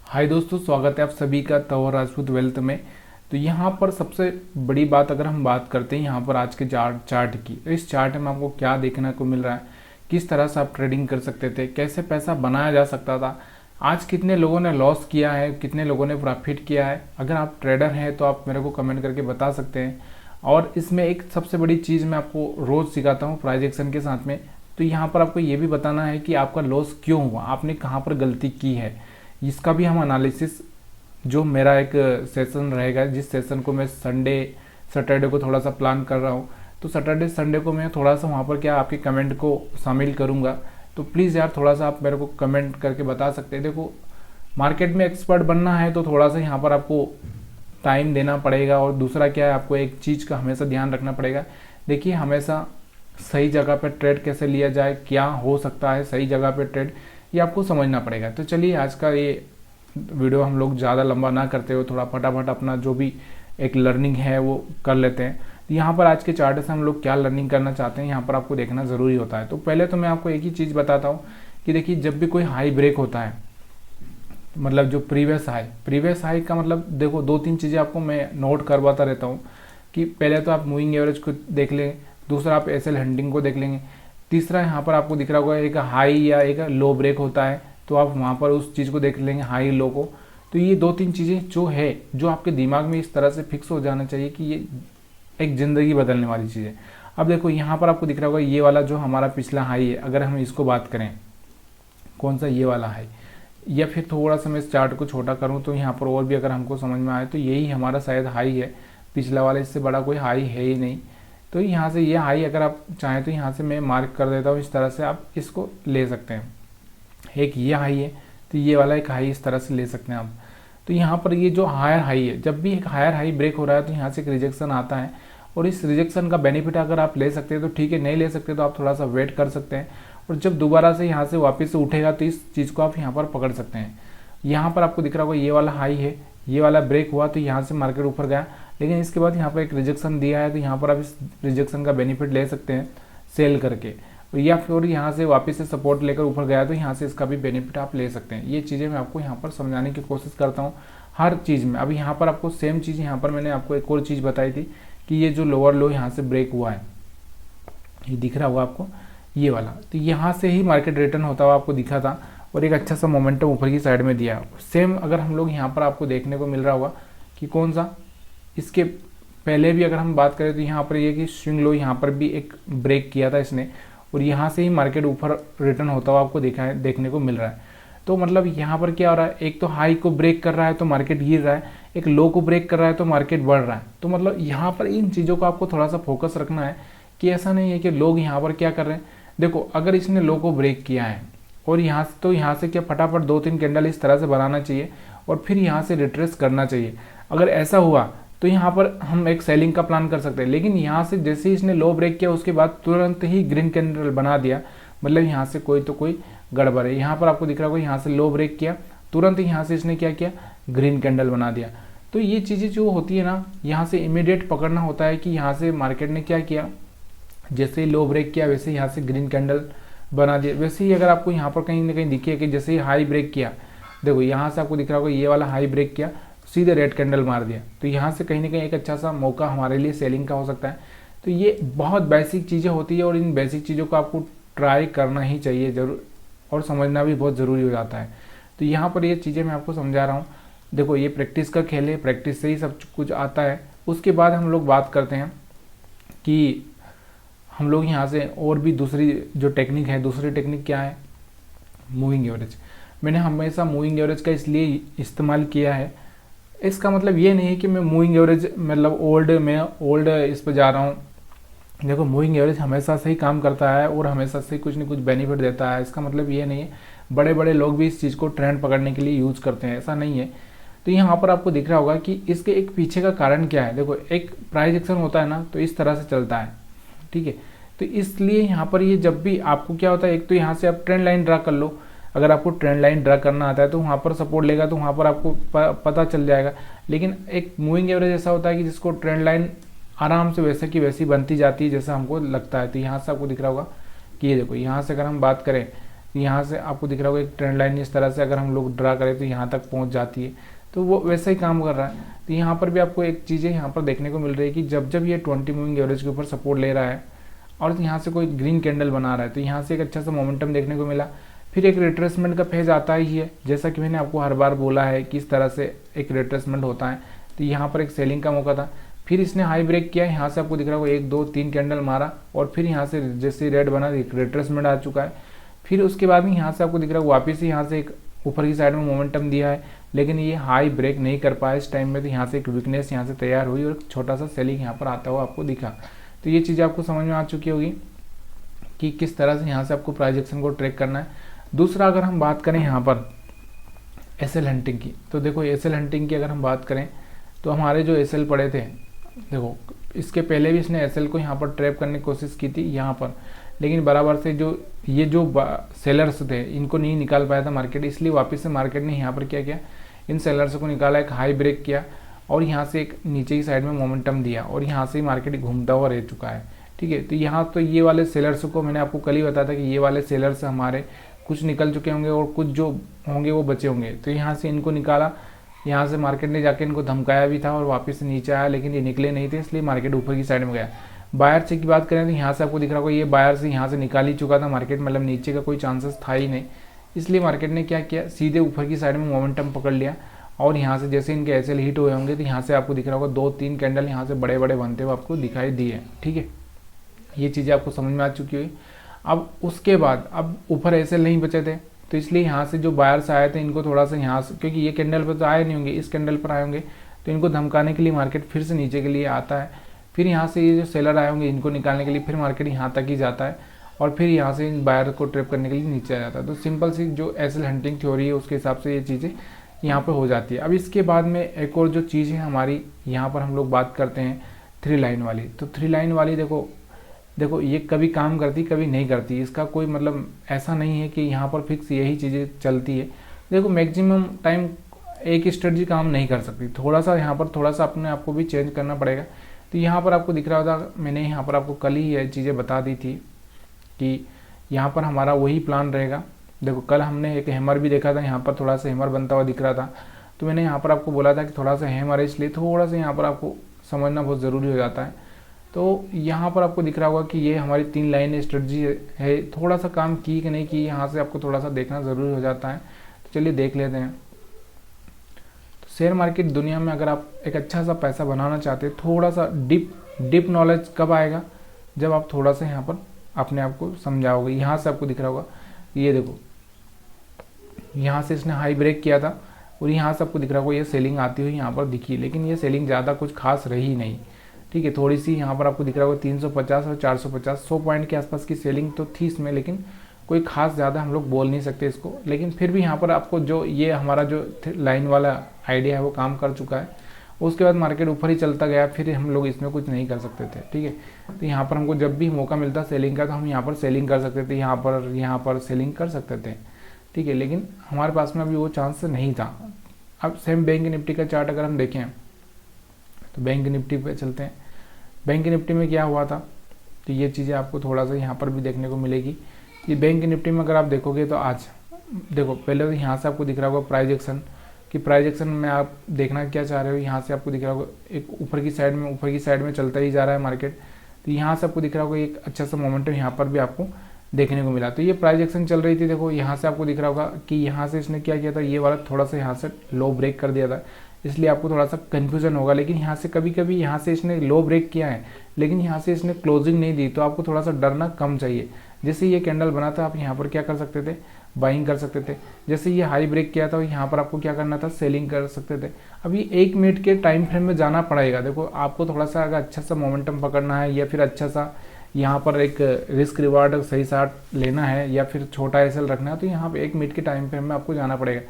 हाय दोस्तों, स्वागत है आप सभी का तंवर राजपूत वेल्थ में। तो यहाँ पर सबसे बड़ी बात अगर हम बात करते हैं यहाँ पर आज के चार्ट की, तो इस चार्ट में आपको क्या देखने को मिल रहा है, किस तरह से आप ट्रेडिंग कर सकते थे, कैसे पैसा बनाया जा सकता था, आज कितने लोगों ने लॉस किया है, कितने लोगों ने प्रॉफिट किया है। अगर आप ट्रेडर हैं तो आप मेरे को कमेंट करके बता सकते हैं। और इसमें एक सबसे बड़ी चीज़ मैं आपको रोज़ सिखाता हूँ प्राइस एक्शन के साथ में। तो यहाँ पर आपको ये भी बताना है कि आपका लॉस क्यों हुआ, आपने कहाँ पर गलती की है, इसका भी हम एनालिसिस, जो मेरा एक सेशन रहेगा, जिस सेशन को मैं सैटरडे को थोड़ा सा प्लान कर रहा हूँ, तो सैटरडे संडे को मैं थोड़ा सा वहाँ पर क्या आपके कमेंट को शामिल करूँगा। तो प्लीज़ यार थोड़ा सा आप मेरे को कमेंट करके बता सकते हैं। देखो, मार्केट में एक्सपर्ट बनना है तो थोड़ा सा यहाँ पर आपको टाइम देना पड़ेगा। और दूसरा क्या है, आपको एक चीज़ का हमेशा ध्यान रखना पड़ेगा। देखिए, हमेशा सही जगह पर ट्रेड कैसे लिया जाए, क्या हो सकता है सही जगह पर ट्रेड, ये आपको समझना पड़ेगा। तो चलिए, आज का ये वीडियो हम लोग ज़्यादा लंबा ना करते हुए थोड़ा फटाफट अपना जो भी एक लर्निंग है वो कर लेते हैं। तो यहाँ पर आज के चार्ट से हम लोग क्या लर्निंग करना चाहते हैं, यहाँ पर आपको देखना ज़रूरी होता है। तो पहले तो मैं आपको एक ही चीज़ बताता हूँ कि देखिए, जब भी कोई हाई ब्रेक होता है, मतलब जो प्रीवियस हाई का मतलब, देखो दो तीन चीज़ें आपको मैं नोट करवाता रहता हूँ कि पहले तो आप मूविंग एवरेज को देख लें, दूसरा आप एसएल हंटिंग को देख लेंगे, तीसरा यहाँ पर आपको दिख रहा होगा एक हाई या एक लो ब्रेक होता है, तो आप वहाँ पर उस चीज़ को देख लेंगे, हाई लो को। तो ये दो तीन चीज़ें जो है, जो आपके दिमाग में इस तरह से फिक्स हो जाना चाहिए कि ये एक ज़िंदगी बदलने वाली चीज़ है। अब देखो, यहाँ पर आपको दिख रहा होगा ये वाला जो हमारा पिछला हाई है, अगर हम इसको बात करें, कौन सा, ये वाला हाई, या फिर थोड़ा सा मैं इस चार्ट को छोटा करूँ तो यहाँ पर और भी अगर हमको समझ में आए तो यही हमारा शायद हाई है, पिछला वाला, इससे बड़ा कोई हाई है ही नहीं। तो यहाँ से ये हाई अगर आप चाहें तो यहाँ से मैं मार्क कर देता हूँ, इस तरह से आप इसको ले सकते हैं। एक ये हाई है तो ये वाला एक हाई इस तरह से ले सकते हैं आप। तो यहाँ पर ये जो हायर हाई है, जब भी एक हायर हाई ब्रेक हो रहा है तो यहाँ से एक रिजेक्शन आता है, और इस रिजेक्शन का बेनिफिट अगर आप ले सकते हैं तो ठीक है, नहीं ले सकते तो आप थोड़ा सा वेट कर सकते हैं। और जब दोबारा से यहाँ से वापस से उठेगा तो इस चीज़ को आप यहाँ पर पकड़ सकते हैं। यहाँ पर आपको दिख रहा होगा ये वाला हाई है, ये वाला ब्रेक हुआ तो यहाँ से मार्केट ऊपर गया, लेकिन इसके बाद यहाँ पर एक रिजेक्शन दिया है, तो यहाँ पर आप इस रिजेक्शन का बेनिफिट ले सकते हैं सेल करके, या फिर यहाँ से वापस से सपोर्ट लेकर ऊपर गया तो यहाँ से इसका भी बेनिफिट आप ले सकते हैं। ये चीज़ें मैं आपको यहाँ पर समझाने की कोशिश करता हूँ हर चीज़ में। अभी यहाँ पर आपको सेम चीज़, यहाँ पर मैंने आपको एक और चीज़ बताई थी कि ये जो लोअर लो यहाँ से ब्रेक हुआ है, ये दिख रहा होगा आपको, ये वाला, तो यहाँ से ही मार्केट रिटर्न होता हुआ आपको दिखा था, और एक अच्छा सा मोमेंटम ऊपर की साइड में दिया। सेम अगर हम लोग यहाँ पर आपको देखने को मिल रहा होगा कि कौन सा, इसके पहले भी अगर हम बात करें तो यहाँ पर ये कि स्विंग लो यहाँ पर भी एक ब्रेक किया था इसने, और यहाँ से ही मार्केट ऊपर रिटर्न होता हुआ आपको देखने को मिल रहा है। तो मतलब यहाँ पर क्या हो रहा है, एक तो हाई को ब्रेक कर रहा है तो मार्केट गिर रहा है, एक लो को ब्रेक कर रहा है तो मार्केट बढ़ रहा है। तो मतलब यहाँ पर इन चीज़ों को आपको थोड़ा सा फोकस रखना है कि ऐसा नहीं है कि लोग यहाँ पर क्या कर रहे हैं। देखो, अगर इसने लो को ब्रेक किया है और यहाँ से, तो यहाँ से क्या फटाफट दो तीन कैंडल इस तरह से बनाना चाहिए और फिर यहाँ से रिट्रेस करना चाहिए। अगर ऐसा हुआ तो यहाँ पर हम एक सेलिंग का प्लान कर सकते हैं, लेकिन यहाँ से जैसे ही इसने लो ब्रेक किया उसके बाद तुरंत ही ग्रीन कैंडल बना दिया, मतलब यहाँ से कोई तो कोई गड़बड़ है। यहाँ पर आपको दिख रहा होगा यहाँ से लो ब्रेक किया, तुरंत ही यहाँ से इसने क्या किया, ग्रीन कैंडल बना दिया। तो ये चीज़ें जो होती है ना, यहाँ से इमीडिएट पकड़ना होता है कि यहाँ से मार्केट ने क्या किया, जैसे ही लो ब्रेक किया वैसे ही यहाँ से ग्रीन कैंडल बना दिया। वैसे ही अगर आपको यहाँ पर कहीं ना कहीं दिखे कि जैसे ही हाई ब्रेक किया, देखो यहाँ से आपको दिख रहा होगा ये वाला हाई ब्रेक किया, सीधे रेड कैंडल मार दिया, तो यहाँ से कहीं ना कहीं एक अच्छा सा मौका हमारे लिए सेलिंग का हो सकता है। तो ये बहुत बेसिक चीज़ें होती है और इन बेसिक चीज़ों को आपको ट्राई करना ही चाहिए जरूर, और समझना भी बहुत ज़रूरी हो जाता है। तो यहाँ पर ये चीज़ें मैं आपको समझा रहा हूँ। देखो, ये प्रैक्टिस का खेल है, प्रैक्टिस से ही सब कुछ आता है। उसके बाद हम लोग बात करते हैं कि हम लोग यहाँ से और भी दूसरी जो टेक्निक है, दूसरी टेक्निक क्या है, मूविंग एवरेज। मैंने हमेशा मूविंग एवरेज का इसलिए इस्तेमाल किया है, इसका मतलब ये नहीं है कि मैं मूविंग एवरेज मतलब ओल्ड इस पर जा रहा हूँ। देखो, मूविंग एवरेज हमेशा से ही काम करता है और हमेशा से कुछ न कुछ बेनिफिट देता है, इसका मतलब ये नहीं है। बड़े बड़े लोग भी इस चीज़ को ट्रेंड पकड़ने के लिए यूज़ करते हैं, ऐसा नहीं है। तो यहाँ पर आपको दिख रहा होगा कि इसके एक पीछे का कारण क्या है। देखो, एक प्राइस एक्शन होता है ना, तो इस तरह से चलता है, ठीक है। तो इसलिए यहाँ पर ये जब भी आपको क्या होता है, एक तो यहाँ से आप ट्रेंड लाइन ड्रा कर लो। अगर आपको ट्रेंड लाइन ड्रा करना आता है तो वहाँ पर सपोर्ट लेगा तो वहाँ पर आपको पता चल जाएगा। लेकिन एक मूविंग एवरेज ऐसा होता है कि जिसको ट्रेंड लाइन आराम से वैसे की वैसी बनती जाती है जैसा हमको लगता है। तो यहाँ से आपको दिख रहा होगा कि ये देखो, यहाँ से अगर हम बात करें यहाँ से आपको दिख रहा होगा एक ट्रेंड लाइन इस तरह से अगर हम लोग ड्रा करें तो यहाँ तक पहुँच जाती है, तो वो वैसे ही काम कर रहा है। तो यहाँ पर भी आपको एक चीज़ें यहाँ पर देखने को मिल रही है कि जब जब ये 20 मूविंग एवरेज के ऊपर सपोर्ट ले रहा है और यहाँ से कोई ग्रीन कैंडल बना रहा है, तो यहाँ से एक अच्छा सा मोमेंटम देखने को मिला। फिर एक रिट्रेसमेंट का फेज आता ही है, जैसा कि मैंने आपको हर बार बोला है कि इस तरह से एक रिट्रेसमेंट होता है। तो यहाँ पर एक सेलिंग का मौका था, फिर इसने हाई ब्रेक किया, यहाँ से आपको दिख रहा होगा 1 2 3 कैंडल मारा और फिर यहाँ से जैसे रेड बना एक रिट्रेसमेंट आ चुका है। फिर उसके बाद में यहाँ से आपको दिख रहा है वापस यहाँ से एक ऊपर की साइड में मोमेंटम दिया है, लेकिन ये हाई ब्रेक नहीं कर पाया इस टाइम में। तो यहाँ से एक वीकनेस यहाँ से तैयार हुई और छोटा सा सेलिंग यहाँ पर आता हुआ आपको दिखा। तो ये चीज़ आपको समझ में आ चुकी होगी कि किस तरह से यहाँ से आपको प्राइस एक्शन को ट्रैक करना है। दूसरा अगर हम बात करें यहाँ पर एसएल हंटिंग की, तो देखो एसएल हंटिंग की अगर हम बात करें तो हमारे जो एसएल पड़े थे, देखो इसके पहले भी इसने एसएल को यहाँ पर ट्रैप करने की कोशिश की थी यहाँ पर, लेकिन बराबर से जो सेलर्स थे इनको नहीं निकाल पाया था मार्केट, इसलिए वापस से मार्केट ने यहाँ पर क्या किया, इन सेलर्स को निकाला, एक हाई ब्रेक किया और यहाँ से एक नीचे की साइड में मोमेंटम दिया और यहाँ से मार्केट घूमता हुआ रह चुका है। ठीक है, तो यहाँ तो ये वाले सेलर्स को मैंने आपको कल ही बताया था कि ये वाले सेलर्स हमारे कुछ निकल चुके होंगे और कुछ जो होंगे वो बचे होंगे। तो यहाँ से इनको निकाला, यहाँ से मार्केट ने जाके इनको धमकाया भी था और वापस से नीचे आया, लेकिन ये निकले नहीं थे, इसलिए मार्केट ऊपर की साइड में गया। बायर से की बात करें तो यहाँ से आपको दिख रहा होगा ये बायर से यहाँ से निकाल ही चुका था मार्केट, मतलब नीचे का कोई चांसेस था ही नहीं, इसलिए मार्केट ने क्या किया, सीधे ऊपर की साइड में मोमेंटम पकड़ लिया और यहाँ से जैसे इनके एसएल हिट हुए होंगे तो यहाँ से आपको दिख रहा होगा 2 3 कैंडल यहाँ से बड़े बड़े बनते हुए आपको दिखाई दिए। ठीक है, ये चीज़ें आपको समझ में आ चुकी हुई। अब उसके बाद अब ऊपर एसएल नहीं बचे थे, तो इसलिए यहाँ से जो बायर्स आए थे इनको थोड़ा सा यहाँ से, क्योंकि ये कैंडल पर तो आए नहीं होंगे, इस कैंडल पर आए होंगे, तो इनको धमकाने के लिए मार्केट फिर से नीचे के लिए आता है। फिर यहाँ से ये जो सेलर आए होंगे इनको निकालने के लिए फिर मार्केट यहाँ तक ही जाता है और फिर यहाँ से इन बायर को ट्रैप करने के लिए नीचे आ जाता है। तो सिंपल सी जो एसएल हंटिंग थ्योरी है उसके हिसाब से ये चीज़ें यहाँ पर हो जाती है। अब इसके बाद में एक और जो चीज़ है हमारी, यहाँ पर हम लोग बात करते हैं 3 लाइन वाली। तो 3 लाइन वाली देखो ये कभी काम करती कभी नहीं करती, इसका कोई मतलब ऐसा नहीं है कि यहाँ पर फिक्स यही चीज़ें चलती है। देखो मैक्सिमम टाइम एक स्ट्रेटजी काम नहीं कर सकती, थोड़ा सा यहाँ पर थोड़ा सा अपने आप को भी चेंज करना पड़ेगा। तो यहाँ पर आपको दिख रहा था, मैंने यहाँ पर आपको कल ही ये चीज़ें बता दी थी कि यहाँ पर हमारा वही प्लान रहेगा। देखो कल हमने एक हैमर भी देखा था, यहाँ पर थोड़ा सा हैमर बनता हुआ दिख रहा था, तो मैंने यहाँ पर आपको बोला था कि थोड़ा सा हैमर है, इसलिए थोड़ा सा यहाँ पर आपको समझना बहुत ज़रूरी हो जाता है। तो यहाँ पर आपको दिख रहा होगा कि ये हमारी 3 लाइन स्ट्रेटजी है, थोड़ा सा काम की कि नहीं की यहाँ से आपको थोड़ा सा देखना ज़रूरी हो जाता है। तो चलिए देख लेते हैं। तो शेयर मार्केट दुनिया में अगर आप एक अच्छा सा पैसा बनाना चाहते हैं, थोड़ा सा डीप नॉलेज कब आएगा, जब आप थोड़ा सा यहाँ पर अपने आप को समझाओगे। यहाँ से आपको दिख रहा होगा, ये देखो यहाँ से इसने हाई ब्रेक किया था और यहाँ से आपको दिख रहा होगा ये सेलिंग आती हुई यहाँ पर दिखी, लेकिन ये सेलिंग ज़्यादा कुछ खास रही नहीं। ठीक है, थोड़ी सी यहाँ पर आपको दिख रहा होगा 350 और 450 100 पॉइंट के आसपास की सेलिंग तो थी इसमें, लेकिन कोई खास ज़्यादा हम लोग बोल नहीं सकते इसको। लेकिन फिर भी यहाँ पर आपको जो ये हमारा जो लाइन वाला आइडिया है वो काम कर चुका है। उसके बाद मार्केट ऊपर ही चलता गया, फिर हम लोग इसमें कुछ नहीं कर सकते थे। ठीक है, तो यहाँ पर हमको जब भी मौका मिलता सेलिंग का तो हम यहाँ पर सेलिंग कर सकते थे, यहाँ पर सेलिंग कर सकते थे। ठीक है, लेकिन हमारे पास में अभी वो चांस नहीं था। अब सेम बैंक निफ्टी का चार्ट अगर हम देखें तो बैंक निफ्टी पे चलते हैं। बैंक निफ्टी में क्या हुआ था, तो ये चीज़ें आपको थोड़ा सा यहाँ पर भी देखने को मिलेगी। ये बैंक निफ्टी में अगर आप देखोगे तो आज देखो पहले तो यहाँ से आपको दिख रहा होगा प्राइस एक्शन, कि प्राइस एक्शन में आप देखना क्या चाह रहे हो। यहाँ से आपको दिख रहा होगा एक ऊपर की साइड में चलता ही जा रहा है मार्केट। तो यहाँ से आपको दिख रहा होगा एक अच्छा सा मोमेंटम यहाँ पर भी आपको देखने को मिला। तो ये प्राइस एक्शन चल रही थी, देखो यहाँ से आपको दिख रहा होगा कि यहाँ से इसने क्या किया था, ये वाला थोड़ा सा यहाँ से लो ब्रेक कर दिया था, इसलिए आपको थोड़ा सा कन्फ्यूजन होगा। लेकिन यहाँ से कभी कभी यहाँ से इसने लो ब्रेक किया है, लेकिन यहाँ से इसने क्लोजिंग नहीं दी, तो आपको थोड़ा सा डरना कम चाहिए। जैसे ये कैंडल बना था आप यहाँ पर क्या कर सकते थे, बाइंग कर सकते थे। जैसे ये हाई ब्रेक किया था यहाँ पर आपको क्या करना था, सेलिंग कर सकते थे। अभी 1 मिनट के टाइम फ्रेम में जाना पड़ेगा। देखो आपको थोड़ा सा अगर अच्छा सा मोमेंटम पकड़ना है या फिर अच्छा सा यहाँ पर एक रिस्क रिवार्ड सही साथ लेना है या फिर छोटा एसएल रखना है, तो यहाँ पे 1 मिनट के टाइम फ्रेम में आपको जाना पड़ेगा।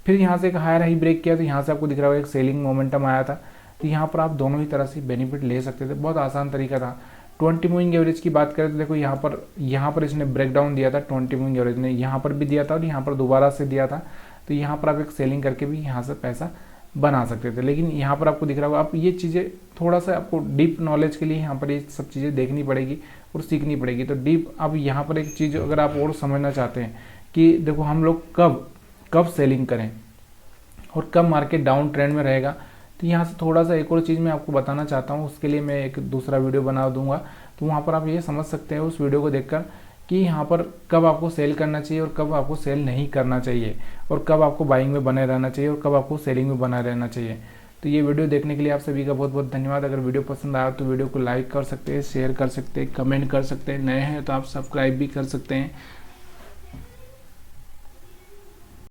फिर यहाँ से एक हायर हाई ब्रेक किया तो यहाँ से आपको दिख रहा होगा एक सेलिंग मोमेंटम आया था, तो यहाँ पर आप दोनों ही तरह से बेनिफिट ले सकते थे। बहुत आसान तरीका था। 20 मूविंग एवरेज की बात करें तो देखो यहाँ पर इसने ब्रेक डाउन दिया था, 20 मूविंग एवरेज ने यहाँ पर भी दिया था और यहाँ पर दोबारा से दिया था। तो यहाँ पर आप एक सेलिंग करके भी यहाँ से पैसा बना सकते थे। लेकिन यहाँ पर आपको दिख रहा होगा, आप ये चीज़ें थोड़ा सा आपको डीप नॉलेज के लिए यहाँ पर ये सब चीज़ें देखनी पड़ेगी और सीखनी पड़ेगी। तो डीप अब यहाँ पर एक चीज़ अगर आप और समझना चाहते हैं कि देखो हम लोग कब कब सेलिंग करें और कब मार्केट डाउन ट्रेंड में रहेगा। तो यहाँ से थोड़ा सा एक और चीज़ मैं आपको बताना चाहता हूँ, उसके लिए मैं एक दूसरा वीडियो बना दूंगा, तो वहाँ पर आप ये समझ सकते हैं उस वीडियो को देखकर कि यहाँ पर कब आपको सेल करना चाहिए और कब आपको सेल नहीं करना चाहिए, और कब आपको बाइंग में बने रहना चाहिए और कब आपको सेलिंग में बना रहना चाहिए। तो ये वीडियो देखने के लिए आप सभी का बहुत बहुत धन्यवाद। अगर वीडियो पसंद आया तो वीडियो को लाइक कर सकते हैं, शेयर कर सकते हैं, कमेंट कर सकते हैं, नए हैं तो आप सब्सक्राइब भी कर सकते हैं।